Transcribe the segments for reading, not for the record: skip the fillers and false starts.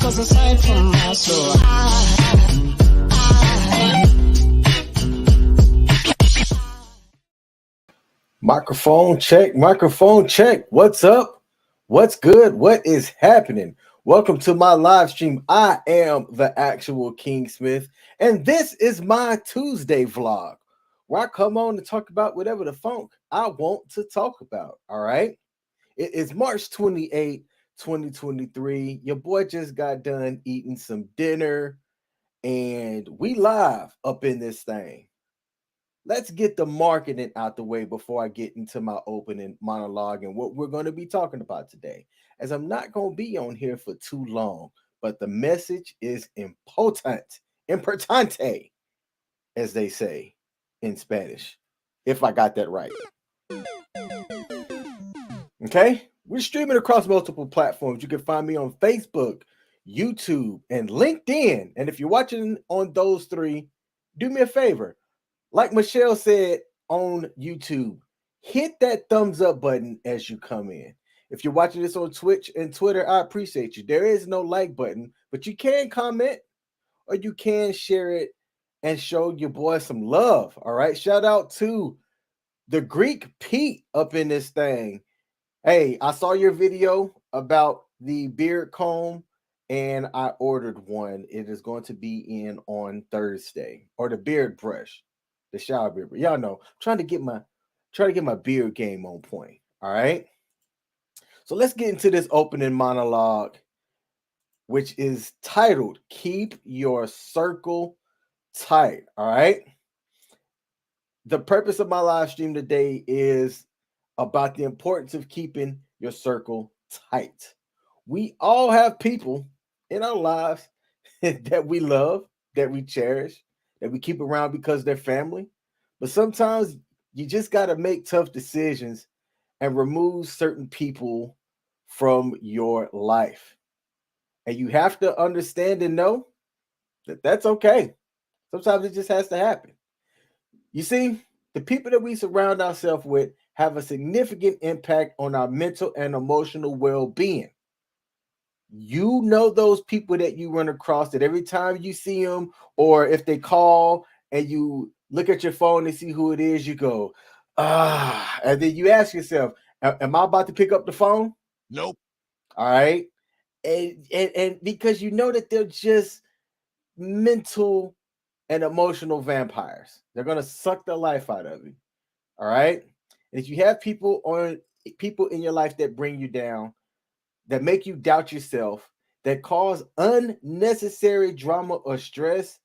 Aside from my soul. Microphone check. What's up? What's good? What is happening? Welcome to my live stream. I am the actual King Smith, and this is my Tuesday vlog where I come on to talk about whatever the funk I want to talk about. All right. It is March 28th, 2023. Your boy just got done eating some dinner, and we live up in this thing. Let's get the marketing out the way before I get into my opening monologue and what we're going to be talking about today, as I'm not going to be on here for too long, but the message is importante, as they say in Spanish, if I got that right. Okay, we're streaming across multiple platforms. You can find me on Facebook, YouTube, and LinkedIn. And if you're watching on those three, do me a favor. Like Michelle said on YouTube, hit that thumbs up button as you come in. If you're watching this on Twitch and Twitter, I appreciate you. There is no like button, but you can comment or you can share it and show your boy some love. All right. Shout out to the Greek Pete up in this thing. Hey, I saw your video about the beard comb and I ordered one. It is going to be in on Thursday, or the beard brush. The shower beard. Y'all know, I'm trying to get my beard game on point. All right. So let's get into this opening monologue, which is titled "Keep Your Circle Tight." All right. The purpose of my live stream today is about the importance of keeping your circle tight. We all have people in our lives that we love, that we cherish, that we keep around because they're family. But sometimes you just got to make tough decisions and remove certain people from your life. And you have to understand and know that that's okay. Sometimes it just has to happen. You see, the people that we surround ourselves with have a significant impact on our mental and emotional well-being. You know those people that you run across that every time you see them, or if they call and you look at your phone and see who it is, you go, and then you ask yourself, am I about to pick up the phone? Nope. All right. And because you know that they're just mental and emotional vampires. They're going to suck the life out of you. All right. And if you have people in your life that bring you down, that make you doubt yourself, that cause unnecessary drama or stress,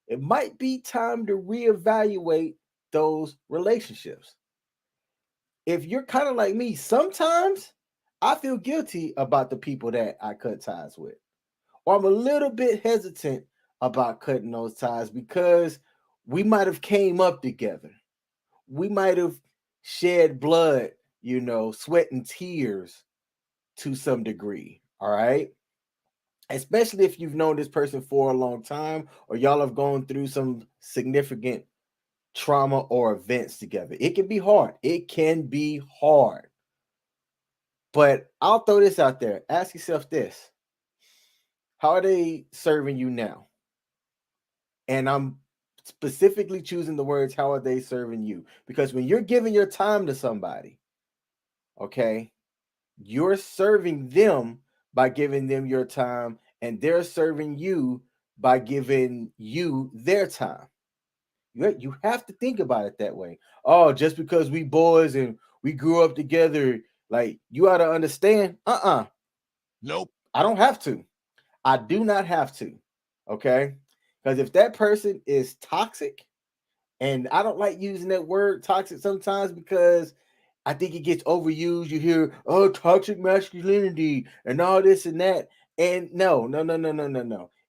it might be time to reevaluate those relationships. If you're kind of like me, sometimes I feel guilty about the people that I cut ties with, or I'm a little bit hesitant about cutting those ties because we might have came up together. We might have shed blood, sweat and tears to some degree. All right. Especially if you've known this person for a long time, or y'all have gone through some significant trauma or events together. It can be hard. But I'll throw this out there. Ask yourself this. How are they serving you now? And I'm specifically choosing the words, how are they serving you? Because when you're giving your time to somebody, okay, you're serving them by giving them your time, and they're serving you by giving you their time. You have to think about it that way. Oh, just because we boys and we grew up together, like, you ought to understand. Nope. I don't have to. I do not have to. Okay. Because if that person is toxic, and I don't like using that word toxic sometimes because I think it gets overused. You hear, oh, toxic masculinity and all this and that. And no.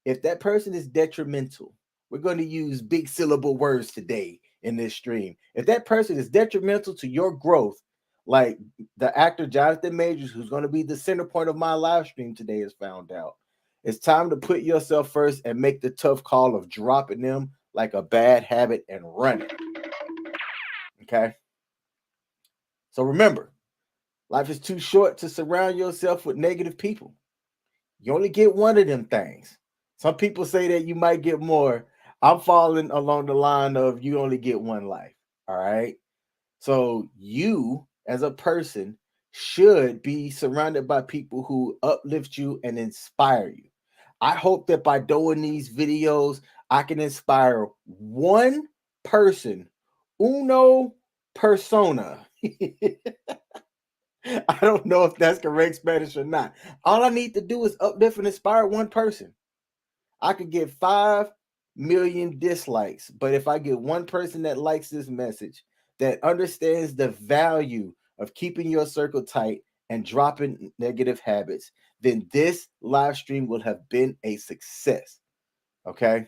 If that person is detrimental, we're going to use big syllable words today in this stream. If that person is detrimental to your growth, like the actor Jonathan Majors, who's going to be the center point of my live stream today, has found out, it's time to put yourself first and make the tough call of dropping them like a bad habit and running. Okay. So remember, life is too short to surround yourself with negative people. You only get one of them things. Some people say that you might get more. I'm falling along the line of you only get one life. All right. So you, as a person, should be surrounded by people who uplift you and inspire you. I hope that by doing these videos, I can inspire one person, uno persona. I don't know if that's correct Spanish or not. All I need to do is uplift and inspire one person. I could get 5 million dislikes, but if I get one person that likes this message, that understands the value of keeping your circle tight and dropping negative habits, then this live stream will have been a success. Okay?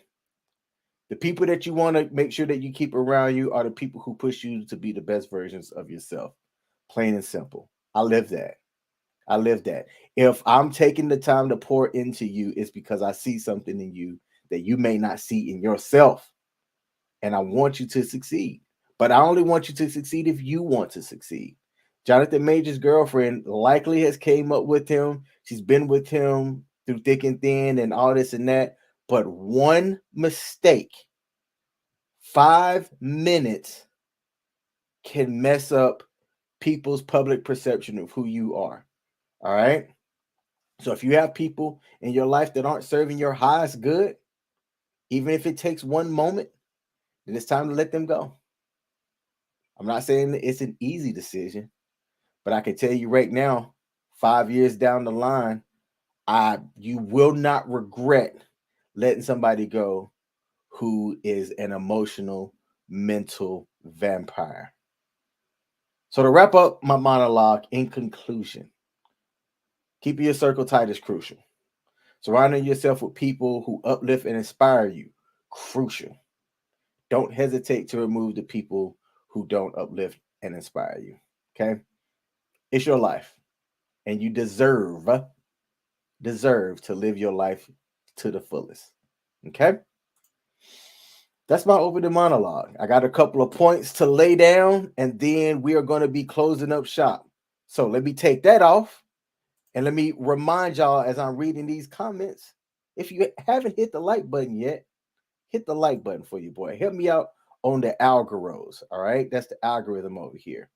The people that you want to make sure that you keep around you are the people who push you to be the best versions of yourself. Plain and simple. I live that. I live that. If I'm taking the time to pour into you, it's because I see something in you that you may not see in yourself. And I want you to succeed. But I only want you to succeed if you want to succeed. Jonathan Major's girlfriend likely has came up with him. She's been with him through thick and thin and all this and that. But one mistake, 5 minutes can mess up people's public perception of who you are. All right. So if you have people in your life that aren't serving your highest good, even if it takes one moment, then it's time to let them go. I'm not saying that it's an easy decision, but I can tell you right now, 5 years down the line, you will not regret letting somebody go who is an emotional, mental vampire. So to wrap up my monologue, in conclusion, keeping your circle tight is crucial. Surrounding yourself with people who uplift and inspire you, crucial. Don't hesitate to remove the people who don't uplift and inspire you. Okay? It's your life, and you deserve to live your life to the fullest. Okay? That's my opening monologue. I got a couple of points to lay down, and then we are going to be closing up shop. So let me take that off, and let me remind y'all as I'm reading these comments, if you haven't hit the like button yet, hit the like button for you, boy. Help me out on the algorithms. All right. That's the algorithm over here.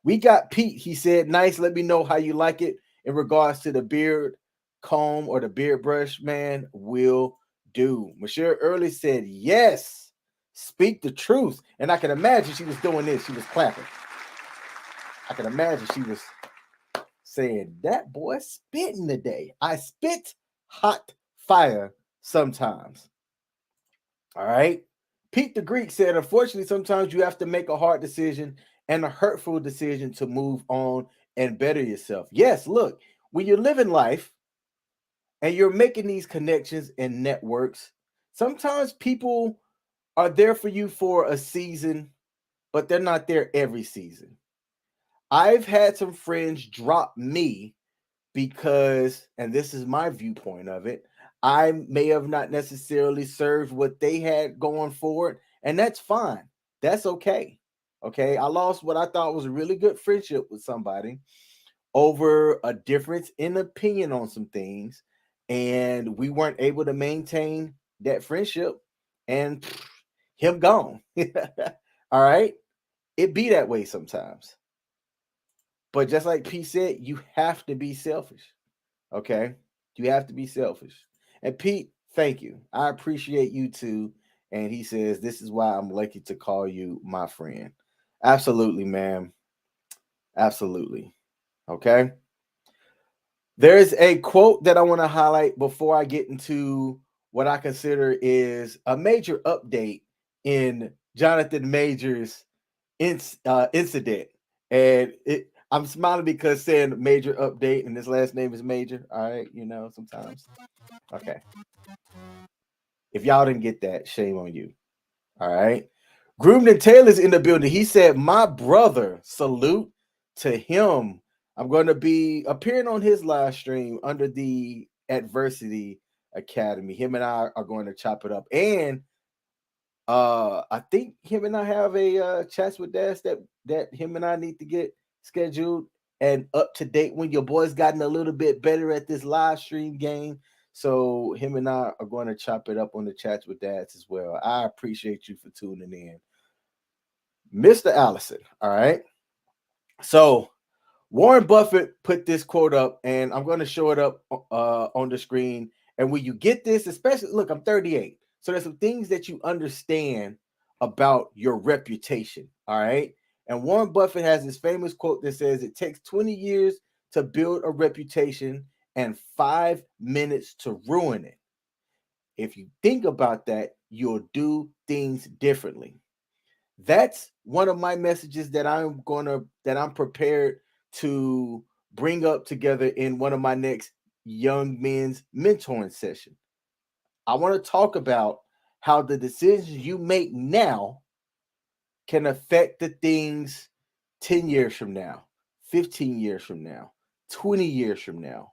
We got Pete. He said, nice. Let me know how you like it in regards to the beard comb or the beard brush, man. Will do. Michelle Early said, yes. Speak the truth. And I can imagine she was doing this. She was clapping. I can imagine she was saying, that boy spitting today. I spit hot fire sometimes. All right. Pete the Greek said, unfortunately, sometimes you have to make a hard decision and a hurtful decision to move on and better yourself. Yes, look, when you're living life and you're making these connections and networks, sometimes people are there for you for a season, but they're not there every season. I've had some friends drop me because, and this is my viewpoint of it, I may have not necessarily served what they had going forward, and that's fine. That's okay. Okay. I lost what I thought was a really good friendship with somebody over a difference in opinion on some things, and we weren't able to maintain that friendship, and him gone. All right. It be that way sometimes. But just like P said, you have to be selfish. Okay. You have to be selfish. And Pete, thank you. I appreciate you too. And he says, this is why I'm lucky to call you my friend. Absolutely, man. Absolutely. Okay. There's a quote that I want to highlight before I get into what I consider is a major update in Jonathan Major's incident. And I'm smiling because saying major update and his last name is Major. All right, sometimes. Okay. If y'all didn't get that, shame on you. All right. Groomden Taylor's in the building. He said, my brother, salute to him. I'm going to be appearing on his live stream under the Adversity Academy. Him and I are going to chop it up. And I think him and I have a chats with Dash that him and I need to get scheduled and up to date when your boy's gotten a little bit better at this live stream game. So him and I are going to chop it up on the chats with dads as well. I appreciate you for tuning in, Mr. Allison. All right. So Warren Buffett put this quote up, and I'm going to show it up on the screen. And when you get this, especially, look, I'm 38. So there's some things that you understand about your reputation. All right. And Warren Buffett has this famous quote that says, "It takes 20 years to build a reputation and 5 minutes to ruin it. If you think about that, you'll do things differently." That's one of my messages that I'm prepared to bring up together in one of my next young men's mentoring session. I want to talk about how the decisions you make now can affect the things 10 years from now, 15 years from now, 20 years from now.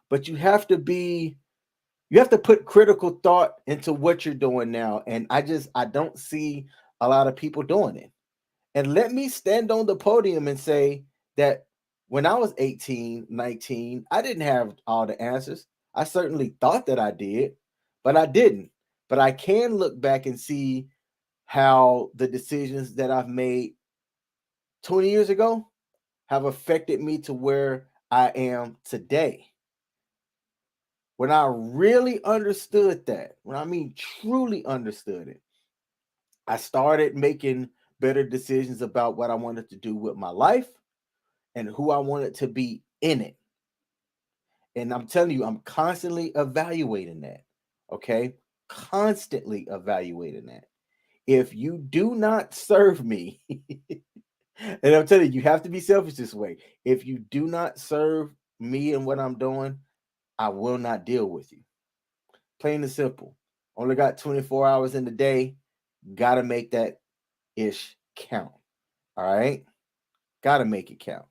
But you have to put critical thought into what you're doing now. And I don't see a lot of people doing it. And let me stand on the podium and say that when I was 18, 19, I didn't have all the answers. I certainly thought that I did, but I didn't. But I can look back and see how the decisions that I've made 20 years ago have affected me to where I am today. When I really understood that, when I mean truly understood it, I started making better decisions about what I wanted to do with my life and who I wanted to be in it. And I'm telling you, I'm constantly evaluating that. Okay. Constantly evaluating that. If you do not serve me, and I'm telling you, you have to be selfish this way. If you do not serve me and what I'm doing, I will not deal with you. Plain and simple. Only got 24 hours in the day. Gotta make that ish count. All right. Gotta make it count.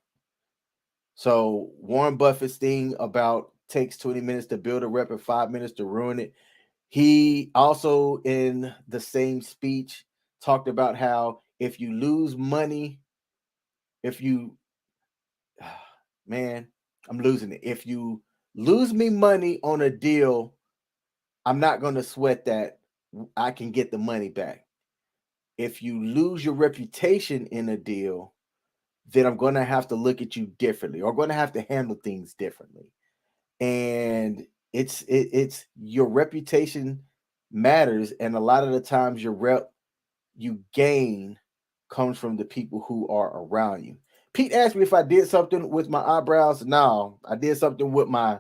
So Warren Buffett's thing about takes 20 minutes to build a rep and 5 minutes to ruin it. He also in the same speech talked about how if you lose money, if you man, I'm losing it. If you lose me money on a deal, I'm not going to sweat that. I can get the money back. If you lose your reputation in a deal, then I'm going to have to look at you differently or going to have to handle things differently. And it's your reputation matters, and a lot of the times your rep you gain comes from the people who are around you. Pete asked me if I did something with my eyebrows. No, I did something with my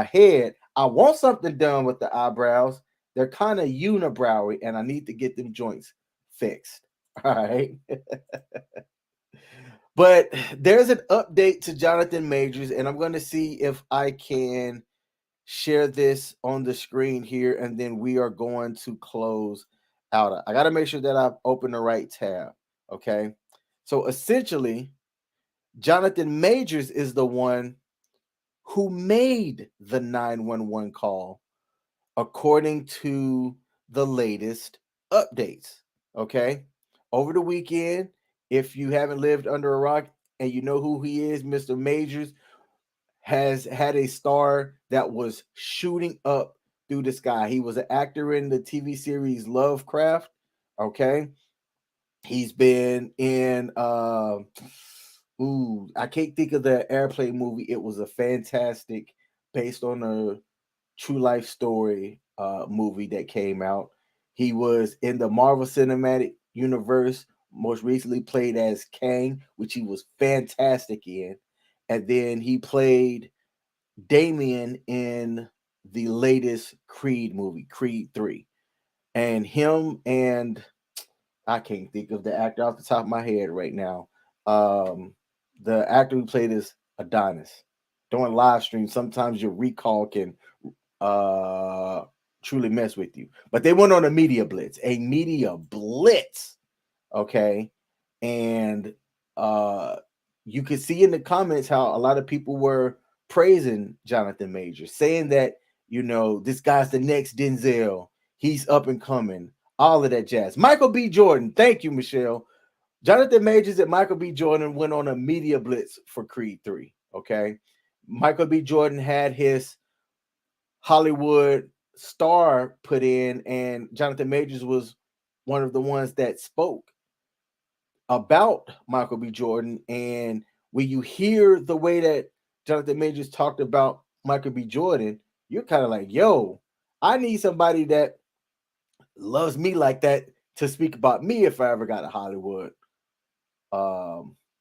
head. I want something done with the eyebrows. They're kind of unibrowy, and I need to get them joints fixed. All right. But there's an update to Jonathan Majors, and I'm going to see if I can share this on the screen here, and then we are going to close out. I got to make sure that I've opened the right tab. Okay. So essentially, Jonathan Majors is the one who made the 911 call according to the latest updates. Okay. Over the weekend, if you haven't lived under a rock and you know who he is, Mr. Majors has had a star that was shooting up through the sky. He was an actor in the TV series Lovecraft. Okay. He's been in I can't think of the airplane movie. It was a fantastic, based on a true life story movie that came out. He was in the Marvel Cinematic Universe, most recently played as Kang, which he was fantastic in. And then he played Damien in the latest Creed movie, Creed 3. And him and I can't think of the actor off the top of my head right now. The actor who played as Adonis. During live stream, sometimes your recall can uh truly mess with you. But they went on a media blitz, okay? And you could see in the comments how a lot of people were praising Jonathan Major, saying that, this guy's the next Denzel. He's up and coming, all of that jazz. Michael B. Jordan, thank you, Michelle. Jonathan Majors and Michael B. Jordan went on a media blitz for Creed 3. Okay. Michael B. Jordan had his Hollywood star put in, and Jonathan Majors was one of the ones that spoke about Michael B. Jordan. And when you hear the way that Jonathan Majors talked about Michael B. Jordan, you're kind of like, yo, I need somebody that loves me like that to speak about me if I ever got a Hollywood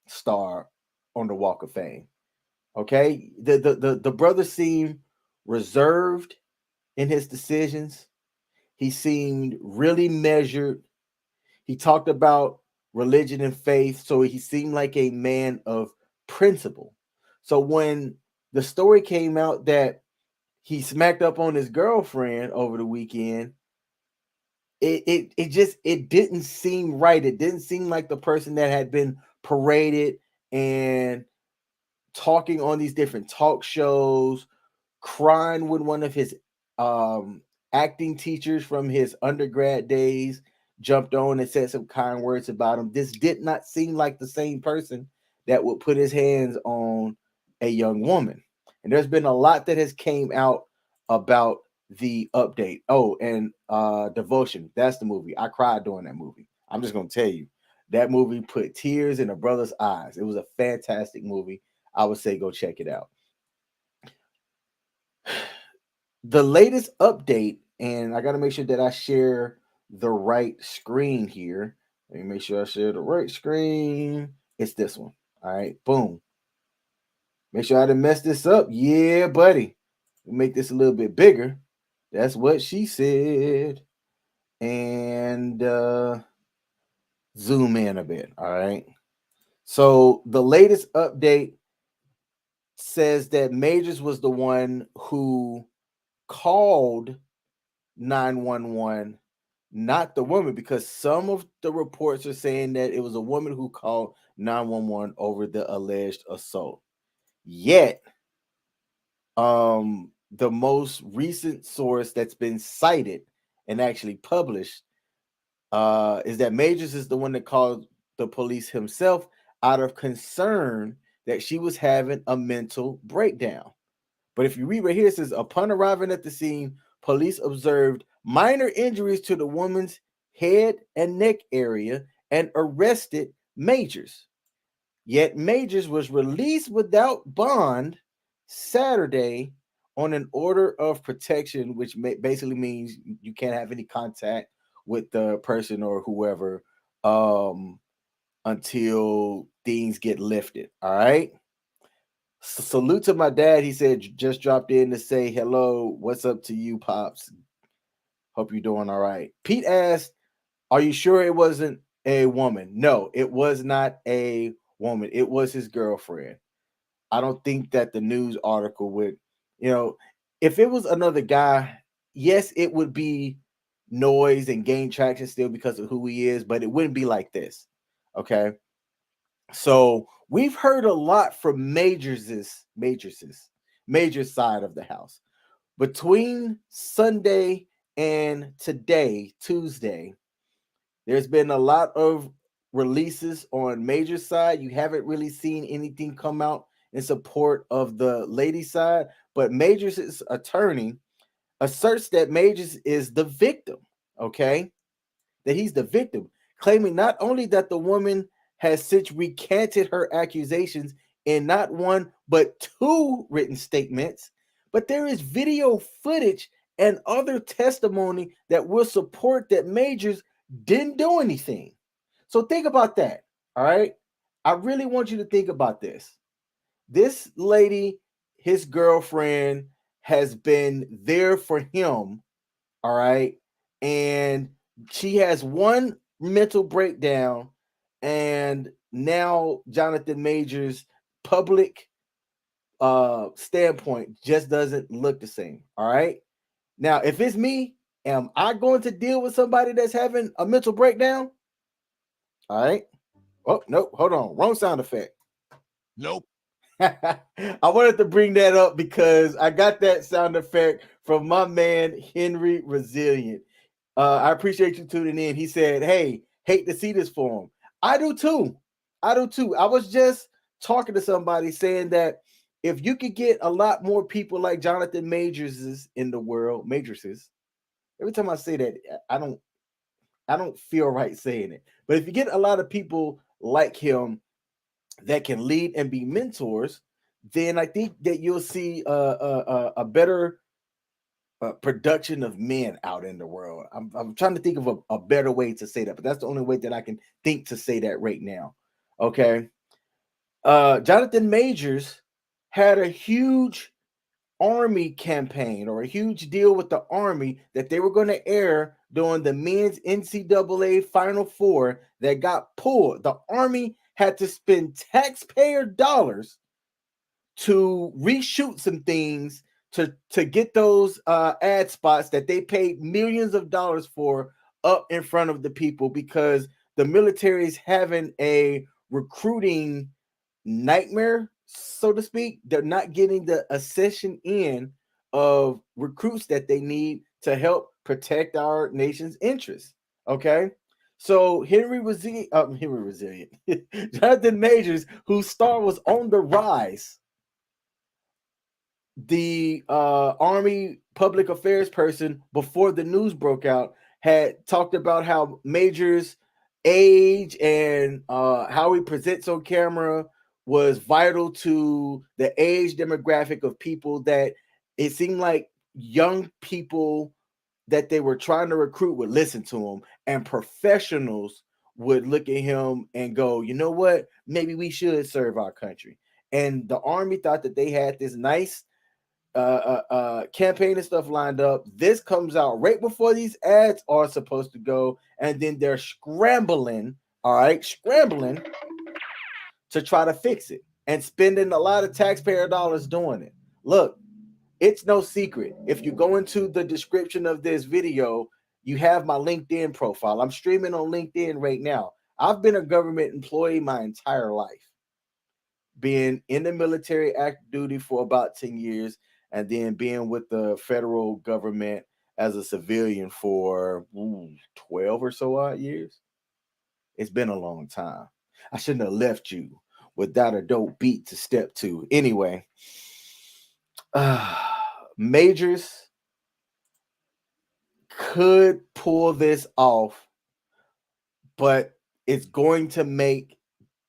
star on the Walk of Fame. Okay. The brother seemed reserved in his decisions. He seemed really measured. He talked about religion and faith, so he seemed like a man of principle. So when the story came out that he smacked up on his girlfriend over the weekend, it just it didn't seem right. It didn't seem like the person that had been paraded and talking on these different talk shows, crying when one of his acting teachers from his undergrad days jumped on and said some kind words about him. This did not seem like the same person that would put his hands on a young woman. And there's been a lot that has came out about the update. Oh, and Devotion. That's the movie. I cried during that movie. I'm just gonna tell you. That movie put tears in a brother's eyes. It was a fantastic movie. I would say go check it out. The latest update, and I got to make sure that I share the right screen here. Let me make sure I share the right screen. It's this one. All right, boom. Make sure I didn't mess this up. Yeah, buddy. Make this a little bit bigger. That's what she said. And zoom in a bit. All right. So the latest update says that Majors was the one who called 911, not the woman, because some of the reports are saying that it was a woman who called 911 over the alleged assault. Yet, the most recent source that's been cited and actually published is that Majors is the one that called the police himself out of concern that she was having a mental breakdown. But if you read right here, it says upon arriving at the scene, police observed minor injuries to the woman's head and neck area and arrested Majors. Yet Majors was released without bond Saturday on an order of protection, which basically means you can't have any contact with the person or whoever until things get lifted. All right. Salute to my dad. He said just dropped in to say hello. What's up to you, pops? Hope you're doing all right. Pete asked, "Are you sure it wasn't a woman?" No, it was not a woman. It was his girlfriend. I don't think that the news article would, if it was another guy, yes, it would be noise and gain traction still because of who he is, but it wouldn't be like this. Okay. So we've heard a lot from Major's side of the house. Between Sunday and today, Tuesday, there's been a lot of releases on Major's side. You haven't really seen anything come out in support of the lady side, but Major's attorney asserts that Majors is the victim. Okay, that he's the victim, claiming not only that the woman has since recanted her accusations in not one but two written statements, but there is video footage and other testimony that will support that Majors didn't do anything. So think about that. All right. I really want you to think about this. This lady, his girlfriend, has been there for him. All right. And she has one mental breakdown, and now Jonathan Majors' public standpoint just doesn't look the same. All right. Now, if it's me, am I going to deal with somebody that's having a mental breakdown? All right. Oh, nope. Hold on. Wrong sound effect. Nope. I wanted to bring that up because I got that sound effect from my man, Henry Resilient. I appreciate you tuning in. He said, "Hey, hate to see this for him. I do too. I do too. I was just talking to somebody saying that if you could get a lot more people like Jonathan Majors in the world, Majorses. Every time I say that, I don't feel right saying it. But if you get a lot of people like him that can lead and be mentors, then I think that you'll see a better production of men out in the world. I'm trying to think of a better way to say that, but that's the only way that I can think to say that right now. Okay. Jonathan Majors had a huge army campaign or a huge deal with the army that they were going to air during the men's NCAA Final Four that got pulled. The army had to spend taxpayer dollars to reshoot some things to get those ad spots that they paid millions of dollars for up in front of the people because the military is having a recruiting nightmare, so to speak. They're not getting the accession in of recruits that they need to help protect our nation's interests. Okay. So Henry Resilient, Jonathan Majors, whose star was on the rise, the Army public affairs person before the news broke out had talked about how Major's age and how he presents on camera was vital to the age demographic of people that it seemed like young people that they were trying to recruit would listen to him, and professionals would look at him and go, you know what, maybe we should serve our country. And the Army thought that they had this nice campaign and stuff lined up. This comes out right before these ads are supposed to go, and then they're scrambling, all right, scrambling to try to fix it and spending a lot of taxpayer dollars doing it. Look, it's no secret. If you go into the description of this video, you have my LinkedIn profile. I'm streaming on LinkedIn right now. I've been a government employee my entire life, being in the military active duty for about 10 years, and then being with the federal government as a civilian for 12 or so odd years. It's been a long time. I shouldn't have left you without a dope beat to step to. Anyway, Majors could pull this off, but it's going to make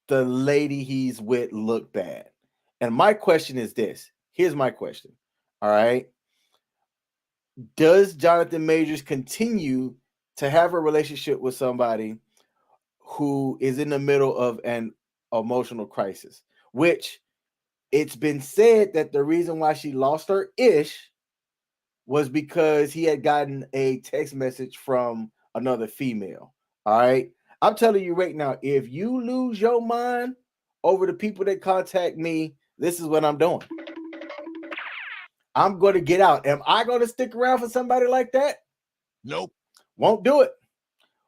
the lady he's with look bad. And my question is this. Here's my question. All right. Does Jonathan Majors continue to have a relationship with somebody who is in the middle of an emotional crisis? Which it's been said that the reason why she lost her ish was because he had gotten a text message from another female. All right. I'm telling you right now, if you lose your mind over the people that contact me, this is what I'm doing. I'm going to get out. Am I going to stick around for somebody like that? Nope. Won't do it.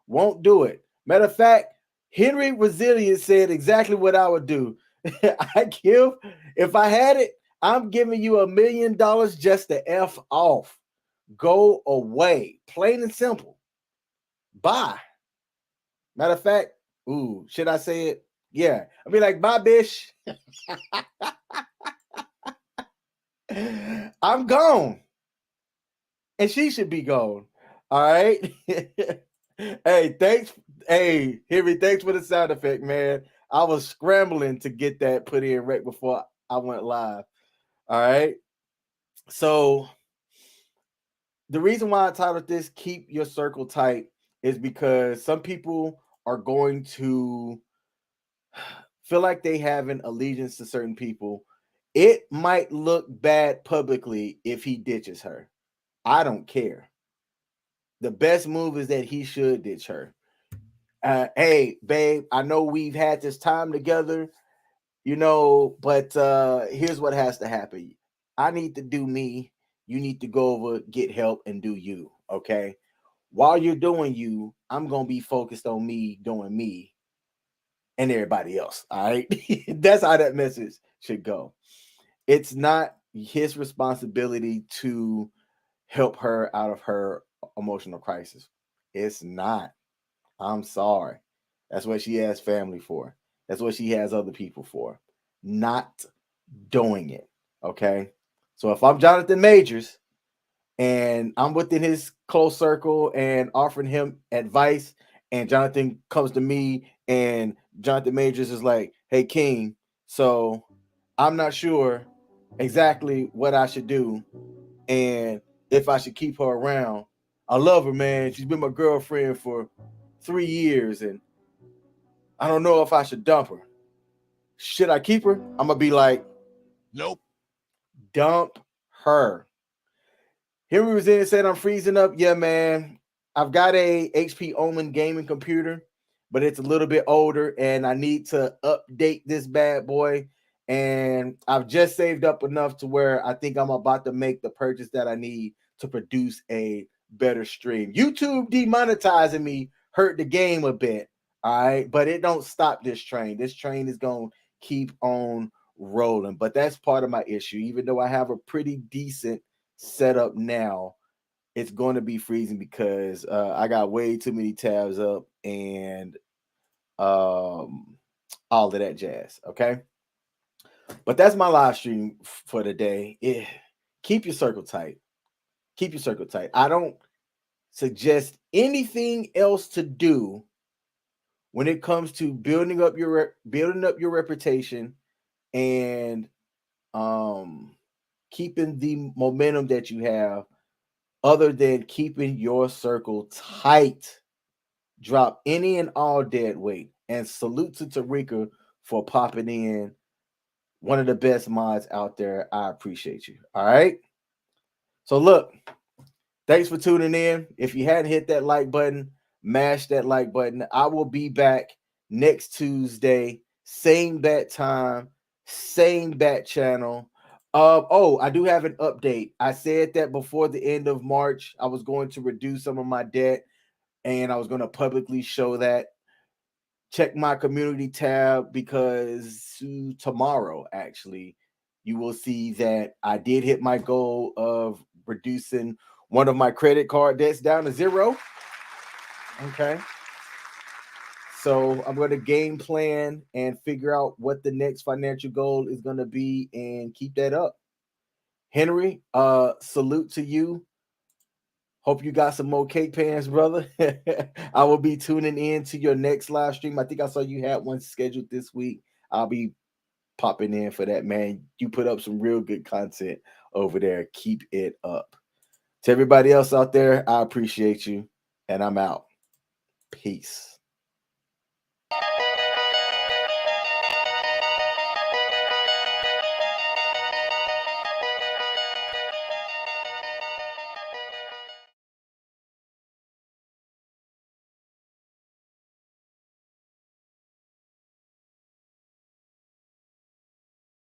Won't do it. Matter of fact, Henry Resilient said exactly what I would do. If I had it, I'm giving you $1 million just to F off. Go away. Plain and simple. Bye. Matter of fact, should I say it? Yeah. I'll be like, bye, bish. I'm gone. And she should be gone. All right. Hey, thanks. Hey, Henry, thanks for the sound effect, man. I was scrambling to get that put in right before I went live. All right. So the reason why I titled this Keep Your Circle Tight is because some people are going to feel like they have an allegiance to certain people. It might look bad publicly if he ditches her. I don't care. The best move is that he should ditch her. Hey, babe, I know we've had this time together, but here's what has to happen. I need to do me. You need to go over, get help, and do you. Okay. While you're doing you, I'm going to be focused on me doing me and everybody else. All right. That's how that message should go. It's not his responsibility to help her out of her emotional crisis. It's not. I'm sorry. That's what she has family for. That's what she has other people for. Not doing it. Okay. So if I'm Jonathan Majors and I'm within his close circle and offering him advice, and Jonathan comes to me and Jonathan Majors is like, hey, King, so I'm not sure exactly what I should do and if I should keep her around. I love her, man. She's been my girlfriend for 3 years, and I don't know if I should dump her. Should I keep her? I'm gonna be like, Nope. dump her. Henry was in and said, I'm freezing up. Yeah, man. I've got a HP Omen gaming computer, but it's a little bit older and I need to update this bad boy. And I've just saved up enough to where I think I'm about to make the purchase that I need to produce a better stream. YouTube demonetizing me hurt the game a bit. All right. But it don't stop this train. This train is going to keep on rolling. But that's part of my issue. Even though I have a pretty decent setup now, it's going to be freezing because I got way too many tabs up and all of that jazz. Okay. But that's my live stream for today. Keep your circle tight. Keep your circle tight. I don't suggest anything else to do when it comes to building up your reputation and keeping the momentum that you have, other than keeping your circle tight. Drop any and all dead weight. And salute to Tarika for popping in. One of the best mods out there. I appreciate you. All right. So look, thanks for tuning in. If you hadn't hit that like button, mash that like button. I will be back next Tuesday, same bat time, same bat channel. I do have an update. I said that before the end of March, I was going to reduce some of my debt and I was going to publicly show that. Check my community tab because tomorrow, actually, you will see that I did hit my goal of reducing one of my credit card debts down to zero. Okay. So I'm going to game plan and figure out what the next financial goal is going to be and keep that up. Henry, salute to you. Hope you got some more cake pans, brother. I will be tuning in to your next live stream. I think I saw you had one scheduled this week. I'll be popping in for that, man. You put up some real good content over there. Keep it up. To everybody else out there, I appreciate you, and I'm out. Peace.